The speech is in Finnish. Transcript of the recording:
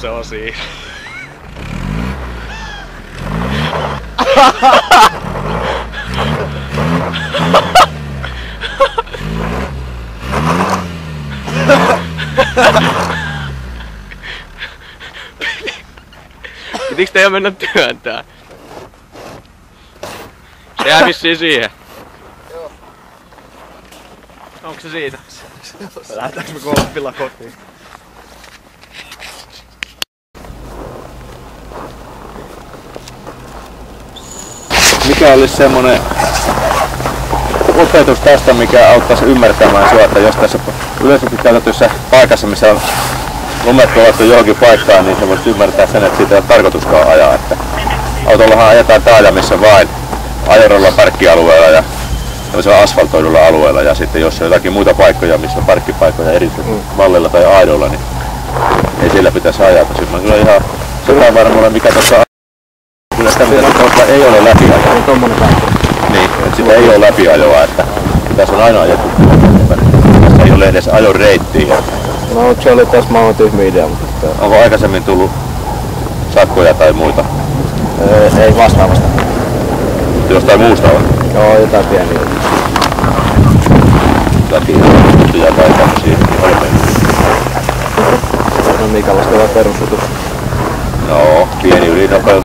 se on siinä. Pitikö teidän mennä työntää? Se jää vissiin siihen. Joo. Onko se siitä? Lähdetäänkö me kolppilla kotiin? Mikä olisi semmonen opetus tästä, mikä auttaisi ymmärtämään sua, että jos tässä yleisesti käytetyssä paikassa, missä on lumet tuolattu johonkin paikkaan, niin sä voisit ymmärtää sen, että siitä ei ole tarkoituskaan ajaa. Että autollahan ajetaan taajamissa vain ajerolla parkkialueella ja tämmöisellä asfaltoidulla alueella, ja sitten jos on jotakin muita paikkoja, missä on parkkipaikkoja erityisesti valleilla tai aidoilla, niin ei siellä pitäisi ajaa. Tosin mä kyllä ihan sellainen varmuudella, mikä tuossa kyllä sitä, mitä tuossa ei ole läpiajoa. Niin, että sitä ei ole läpiajoa, että tässä on aina ajettu. Tässä ei ole edes ajoreittiä. No se oli tässä maailman tyhmä idea, mutta... Onko aikaisemmin tullut sakkoja tai muita? Ei vastaavasta. Jostain muusta on? Joo, jotain pieniä. Jotakin juttuja tai tämmösiä olmeita. No minkälaista on perusjutus? No, pieni ylinopeus.